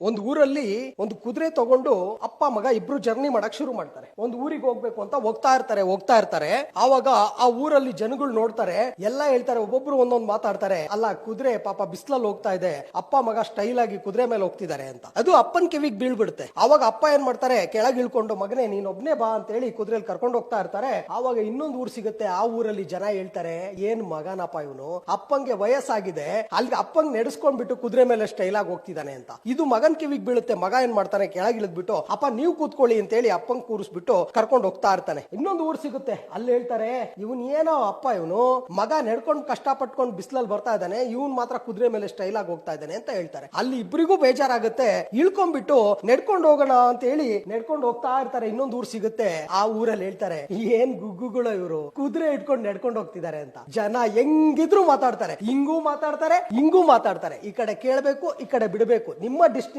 ಒಂದು ಊರಲ್ಲಿ ಒಂದು ಕುದುರೆ ತಗೊಂಡು ಅಪ್ಪ ಮಗ ಇಬ್ರು ಜರ್ನಿ ಮಾಡಕ್ ಶುರು ಮಾಡ್ತಾರೆ. ಒಂದು ಊರಿಗೆ ಹೋಗ್ಬೇಕು ಅಂತ ಹೋಗ್ತಾ ಇರ್ತಾರೆ. ಆವಾಗ ಆ ಊರಲ್ಲಿ ಜನಗಳು ನೋಡ್ತಾರೆ, ಎಲ್ಲ ಹೇಳ್ತಾರೆ, ಒಬ್ಬೊಬ್ರು ಒಂದೊಂದು ಮಾತಾಡ್ತಾರೆ. ಅಲ್ಲ, ಕುದುರೆ ಪಾಪ ಬಿಸ್ಲಲ್ಲಿ ಹೋಗ್ತಾ ಇದೆ, ಅಪ್ಪ ಮಗ ಸ್ಟೈಲ್ ಆಗಿ ಕುದುರೆ ಮೇಲೆ ಹೋಗ್ತಿದ್ದಾರೆ ಅಂತ. ಅದು ಅಪ್ಪನ್ ಕಿವಿಗ್ ಬೀಳ್ಬಿಡುತ್ತೆ. ಆವಾಗ ಅಪ್ಪ ಏನ್ ಮಾಡ್ತಾರೆ, ಕೆಳಗ್ ಇಳ್ಕೊಂಡು ಮಗನೇ ನೀನ್ ಒಬ್ನೇ ಬಾ ಅಂತ ಹೇಳಿ ಕುದುರೆಯಲ್ಲಿ ಕರ್ಕೊಂಡು ಹೋಗ್ತಾ ಇರ್ತಾರೆ. ಆವಾಗ ಇನ್ನೊಂದು ಊರ್ ಸಿಗುತ್ತೆ. ಆ ಊರಲ್ಲಿ ಜನ ಹೇಳ್ತಾರೆ, ಏನ್ ಮಗನಪ್ಪ ಇವನು, ಅಪ್ಪಂಗೆ ವಯಸ್ಸಾಗಿದೆ, ಅಲ್ಲಿ ಅಪ್ಪಂಗ್ ನಡೆಸ್ಕೊಂಡ್ಬಿಟ್ಟು ಕುದುರೆ ಮೇಲೆ ಸ್ಟೈಲ್ ಆಗಿ ಹೋಗ್ತಿದ್ದಾನೆ ಅಂತ. ಇದು ಮಗನ್ ಕಿವಿಗ್ ಬೀಳುತ್ತೆ. ಮಗ ಏನ್ ಮಾಡ್ತಾನೆ, ಕೆಳಗಿಳಿದ್ಬಿಟ್ಟು ಅಪ್ಪ ನೀವು ಕೂತ್ಕೊಳ್ಳಿ ಅಂತ ಹೇಳಿ ಅಪ್ಪಂಗ್ ಕೂರಿಸ್ಬಿಟ್ಟು ಕರ್ಕೊಂಡು ಹೋಗ್ತಾ ಇರ್ತಾನೆ. ಇನ್ನೊಂದು ಊರ್ ಸಿಗುತ್ತೆ. ಅಲ್ಲಿ ಹೇಳ್ತಾರೆ, ಇವನ್ ಏನೋ ಅಪ್ಪ, ಇವನು ಮಗ ನಡ್ಕೊಂಡು ಕಷ್ಟ ಪಟ್ಕೊಂಡು ಬಿಸ್ಲಲ್ಲಿ ಬರ್ತಾ ಇದ್ದಾನೆ, ಇವನ್ ಮಾತ್ರ ಕುದುರೆ ಮೇಲೆ ಸ್ಟೈಲ್ ಆಗಿ ಹೋಗ್ತಾ ಇದ್ದಾನೆ ಅಂತ ಹೇಳ್ತಾರೆ. ಅಲ್ಲಿ ಇಬ್ಬರಿಗೂ ಬೇಜಾರಾಗುತ್ತೆ. ಇಳ್ಕೊಂಡ್ಬಿಟ್ಟು ನಡ್ಕೊಂಡು ಹೋಗೋಣ ಅಂತ ಹೇಳಿ ನಡ್ಕೊಂಡು ಹೋಗ್ತಾ ಇರ್ತಾರೆ. ಇನ್ನೊಂದು ಊರ್ ಸಿಗುತ್ತೆ. ಆ ಊರಲ್ಲಿ ಹೇಳ್ತಾರೆ, ಏನ್ ಗುಗ್ಗುಗಳು ಇವರು, ಕುದುರೆ ಇಟ್ಕೊಂಡು ನಡ್ಕೊಂಡು ಹೋಗ್ತಿದ್ದಾರೆ ಅಂತ. ಜನ ಹೆಂಗಿದ್ರು ಮಾತಾಡ್ತಾರೆ, ಹಿಂಗೂ ಮಾತಾಡ್ತಾರೆ, ಹಿಂಗೂ ಮಾತಾಡ್ತಾರೆ. ಈ ಕಡೆ ಕೇಳಬೇಕು, ಈ ಕಡೆ ಬಿಡಬೇಕು. ನಿಮ್ಮ ಡೆಸ್ಟಿನೇಷನ್